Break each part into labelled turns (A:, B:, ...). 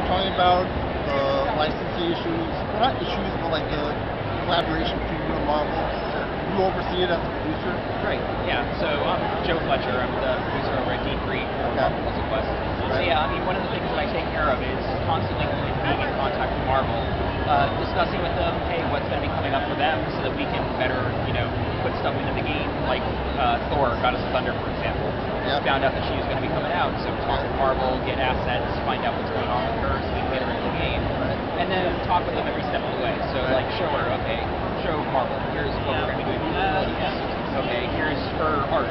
A: talking about licensing issues, well, not issues, but like the collaboration between you and Marvel. You oversee it as a producer.
B: Right. Yeah. So I'm Joe Fletcher. I'm the producer over at Geek Free for Marvel Puzzle Quest. So yeah, I mean, one of the things that I take care of is constantly being in contact with Marvel, discussing with them, hey, what's going to be coming up for them, so that we can better, put stuff into the game. Like Thor, Goddess of Thunder, for example. Found out that she was going to be coming out, so talk with Marvel, get assets, find out what's going on with her, so we can get her into the game, and then talk with them every step of the way. So like, show her, okay, show Marvel, here's what we're going to be doing. Okay, here's her art.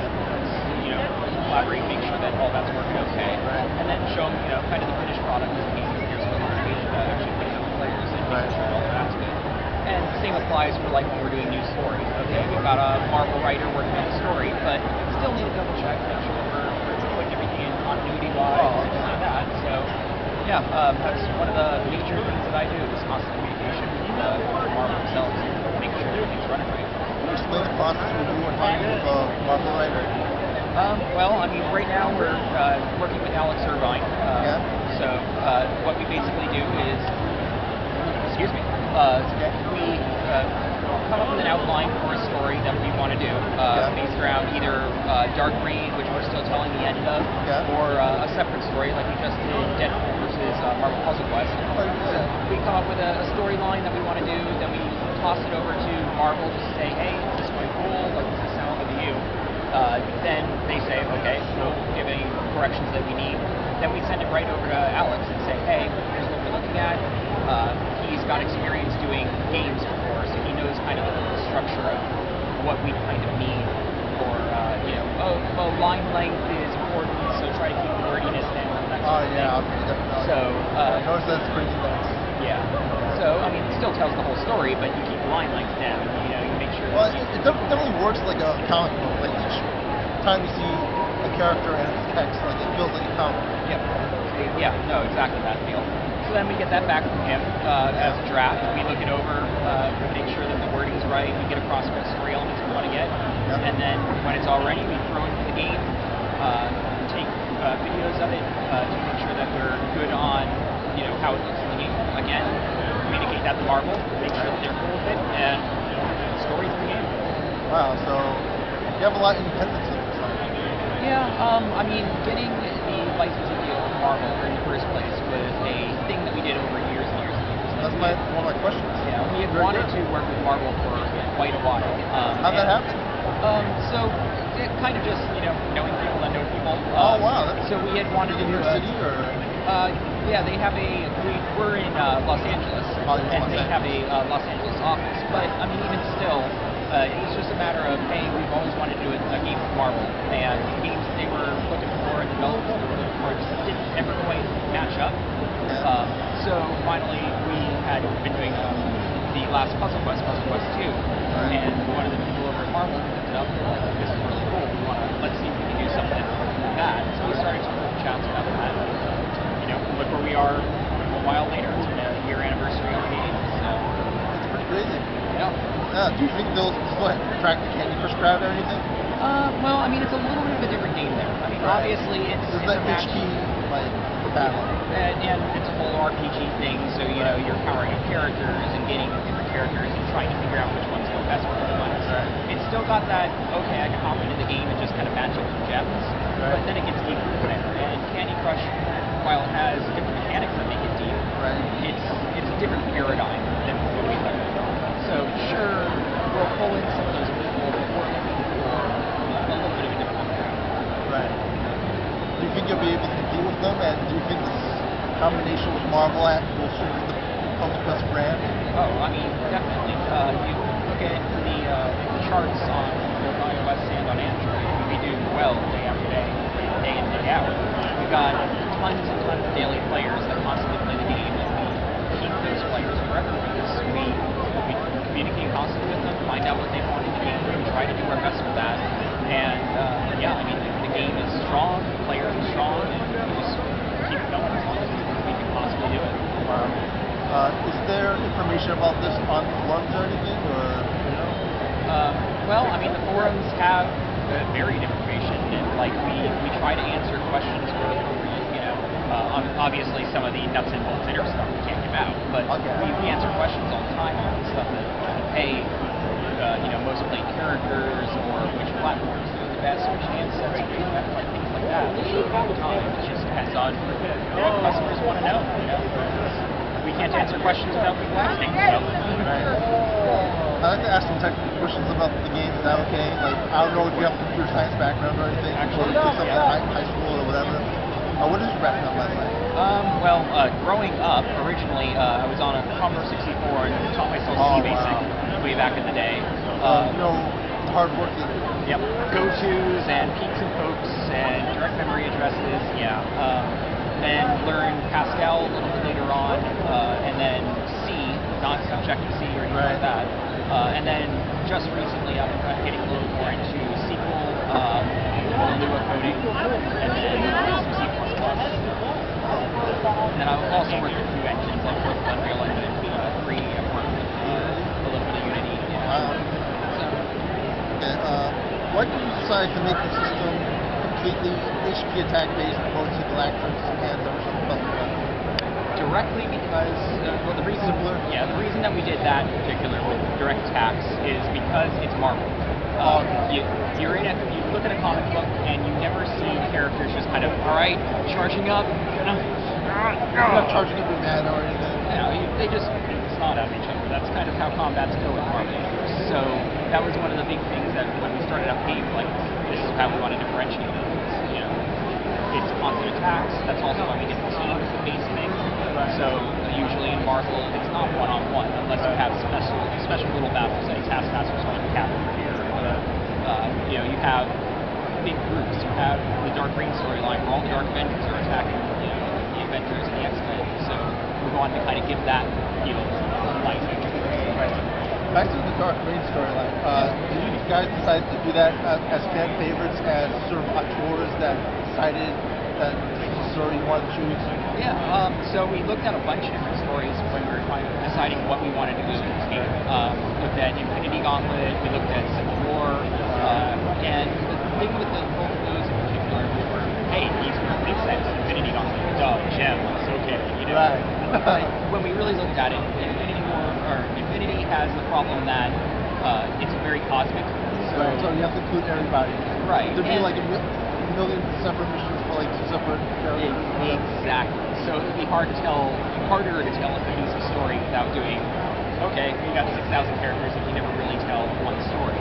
B: Collaborate, make sure that all that's working okay, and then show them, kind of the finished product of the game. Here's what we're doing, actually putting up the players and making sure all that's good. And the same applies for like when we're doing new stories. Okay, we've got a Marvel writer working on the story, but still need to double check, make sure we're putting everything in continuity-wise and things like that. So yeah, that's one of the major things that I do is constant communication with Marvel themselves, making sure everything's running right.
A: Can you explain the process when you were talking with a Marvel writer?
B: Well, I mean, right now we're working with Alex Irvine. So what we basically do is, we come up with an outline for a story that we want to do, based around either Dark Reign, which we're still telling the end of, or a separate story like we just did Deadpool versus Marvel Puzzle Quest. So we come up with a storyline that we want to do, then we toss it over to Marvel to say, hey, is this quite cool? Like, does this sound good to you? Then they say, okay, we'll give any corrections that we need. Then we send it right over to Alex and say, hey, here's what we're looking at. He's got experience doing games before, so he knows kind of the structure of what we kind of need. Or, line length is important, so try to keep the wordiness down.
A: Definitely.
B: So,
A: notice that's pretty nice.
B: Yeah. So, I mean, it still tells the whole story, but you keep the line length down. You make sure.
A: Well, it definitely works like a comic book. Like each time you see a character and its text, like it feels like a comic book.
B: Yep. Yeah. No, exactly that feel. So then we get that back from him as a draft. We look it over, make sure that the wording's right. We get across what story elements we want to get, and then when it's all ready, we throw it into the game. Take videos of it to make sure that we're good on, how it looks in the game. Again, communicate that to Marvel, make sure that they're cool with it, and stories in the game.
A: Wow, so you have a lot of independence in this.
B: Yeah, I mean, getting the licensing deal with Marvel in the first place was a thing that we did over years and years and years.
A: That's one of my questions.
B: Yeah, we had wanted to work with Marvel for quite a while.
A: How'd that happen?
B: So it kind of just, knowing people that know people.
A: Oh, wow.
B: So we had wanted to
A: do
B: New York
A: City, or?
B: Yeah, they have we're in Los Angeles, and they have a Los Angeles office. But, I mean, even still, it was just a matter of, hey, we've always wanted to do a game with Marvel, and the games that they were looking for and the developers they were looking for just didn't ever quite match up. So finally, we had been doing the last Puzzle Quest 2, and one of the people over at Marvel picked it up and like, this is really cool. Let's see if we can do something with that. So we started to chat about that. Look where we are a while later. It's been a year anniversary of the game, so
A: it's pretty crazy.
B: Yeah.
A: Do you think they'll attract the Candy Crush crowd or anything?
B: Well, I mean, it's a little bit of a different game there. I mean, obviously, it's
A: that HT battle.
B: And it's a whole RPG thing, so you're powering up characters and getting different characters and trying to figure out which ones go best for which ones. It's still got that, okay, I can hop into the game and just kind of match up with gems, but then it gets deeper from there. And Candy Crush, while it has different mechanics that make it deep, it's a different paradigm than what we learned. So sure, we'll pull in some of those people, but we're looking for a little bit of a different
A: Right. Do you think you'll be able to compete with them, and do you think this combination with Marvel will strengthen the Puzzle Quest brand?
B: Oh, I mean, definitely. You look at the charts on both iOS and on Android, we do well day after day, day in, day out. We've got tons and tons of daily players that constantly play the game, and we keep those players forever because we communicate constantly with them, find out what they want in the game, and try to do our best with that. And I mean, the game is strong, the players are strong, and we just keep it going as long as we can possibly do it.
A: Is there information about this on the forums or anything, or
B: Well, I mean, the forums have varied information, and like we try to answer questions where appropriate. Obviously, some of the nuts and bolts inner stuff we can't give out, but we answer questions all the time on stuff that, hey, most played characters, or which platforms do the best, which handsets are the best, like things like that. All the time. It just depends on what customers want to know. We can't answer questions without people asking. So.
A: Right. I'd like to ask some technical questions about the game. Is that okay? Like, I don't know if you have a computer science background or anything.
B: Actually,
A: or something high school or whatever. What is your background like?
B: Growing up, originally I was on a Commodore 64 and taught myself C-Basic way back in the day.
A: Hard working.
B: Yep. Go-tos and peaks and pokes and direct memory addresses. Yeah. Then learned Pascal a little bit later on, and then C, not Objective-C or anything like that. And then just recently I've been getting a little more into SQL, Lua coding, and then some C++. And then I've also worked with a few engines. I've worked with Unreal Engine 3, I've worked with a little bit of Unity.
A: Why did you decide to make the system completely HP attack based opposed to Galactrix and there was something else like that?
B: Directly because the reason that we did that in particular with direct attacks is because it's Marvel. You look at a comic book and you never see characters just kind of charging up.
A: Not charging up your mana or anything.
B: They just snot at each other. That's kind of how combats go with Marvel. So that was one of the big things that when we started up game, like this is how we want to differentiate it. It's constant attacks. That's also why we did the team as the base thing. So usually in Marvel, it's not one-on-one unless you have special little battles like Taskmasters or like Captain here. You have big groups. You have the Dark Reign storyline where all the Dark Avengers are attacking the Avengers and the X-Men. So we wanted to kind of give that light.
A: Back to the Dark Reign storyline. Did you guys decide to do that as fan favorites, as sort of auteurs that decided that this is the story you wanted to choose?
B: Yeah, so we looked at a bunch of different stories when we were deciding what we wanted to do in this game. Looked at Infinity Gauntlet, we looked at Civil War, and the thing with both of those in particular were, hey, these make sense. Infinity Gauntlet, gems, okay,
A: Right.
B: When we really looked at it, Infinity has the problem that it's very cosmic.
A: So you have to include everybody.
B: Right.
A: There'd be like a million separate missions for like separate characters.
B: Exactly. So it would be harder to tell a cohesive story without doing, okay, we got 6,000 characters and you never really tell one story.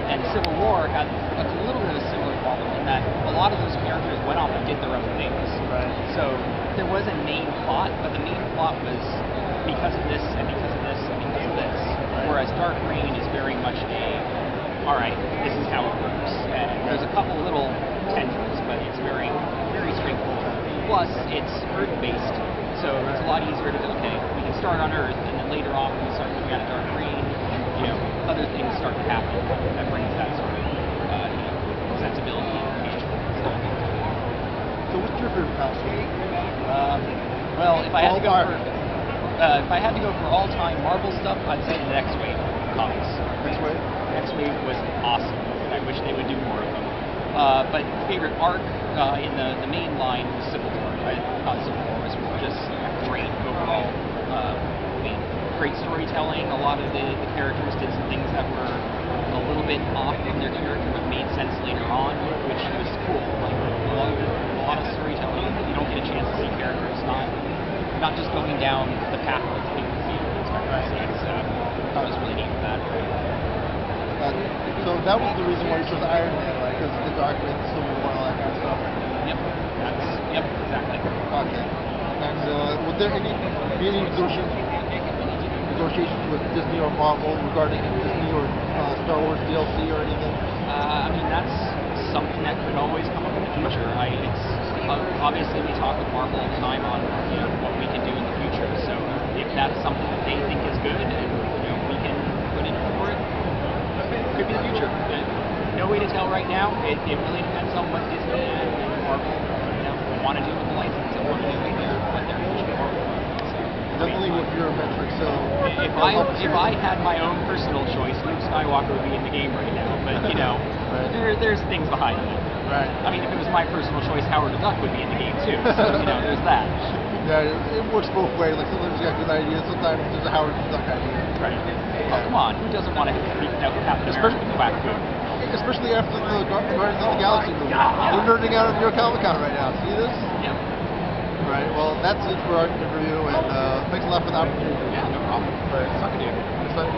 B: And Civil War had a little bit of a similar problem in that a lot of those characters went off and did their own things.
A: Right.
B: So there was a main plot, but the main plot was because of this and because of this and because of this. Right. Whereas Dark Reign is very much alright, this is how it works. And there's a couple little tendrils, but it's very, very straightforward. Plus, it's Earth-based, so it's a lot easier to go, okay, we can start on Earth, and then later on when we start moving out of Dark Reign, other things start to happen that brings that sort of, sensibility and engagement.
A: So what's your favorite costume?
B: If I had to go for all-time Marvel stuff, I'd say the Next Wave comics. Next Wave was awesome, and I wish they would do more of them. But favorite arc in the main line was Civil War. I thought Civil War was just great overall. Great storytelling. A lot of the characters did some things that were a little bit off from their character, but made sense later on, which was cool. Like a lot of storytelling, you don't get a chance to see characters not just going down the path that people see. So that was really neat for that.
A: So that was the reason why you chose Iron Man, right? Because the Dark Reign, the Civil War, all that kind of stuff.
B: Yep, exactly.
A: Okay. And would there be any negotiations with Disney or Marvel regarding Disney or Star Wars DLC or anything?
B: That's something that could always come up in the future. Obviously we talk with Marvel all the time on what we can do in the future. So if that's something that they think is good and we can put in for it, could be the future. No way to tell right now. It really depends on what Disney and Marvel want to do with the license and want to do with their future forward.
A: Definitely with your metrics. So
B: if I had my own personal choice, Luke Skywalker would be in the game right now. But there's things behind that.
A: Right.
B: I mean, if it was my personal choice, Howard the Duck would be in the game too. So there's that.
A: Yeah, it works both ways. Like sometimes you got good ideas, sometimes there's a Howard the Duck idea.
B: Right. Oh, come on, who doesn't want to beat Captain America with quack food?
A: Especially after the Guardians of the Galaxy movie. We're nerding out on New York Comic Con right now. See this?
B: Yeah.
A: Right. Well, that's it for our interview, and thanks a lot for the opportunity.
B: Yeah, no problem.
A: Right.
B: Suck a dude.
A: It's not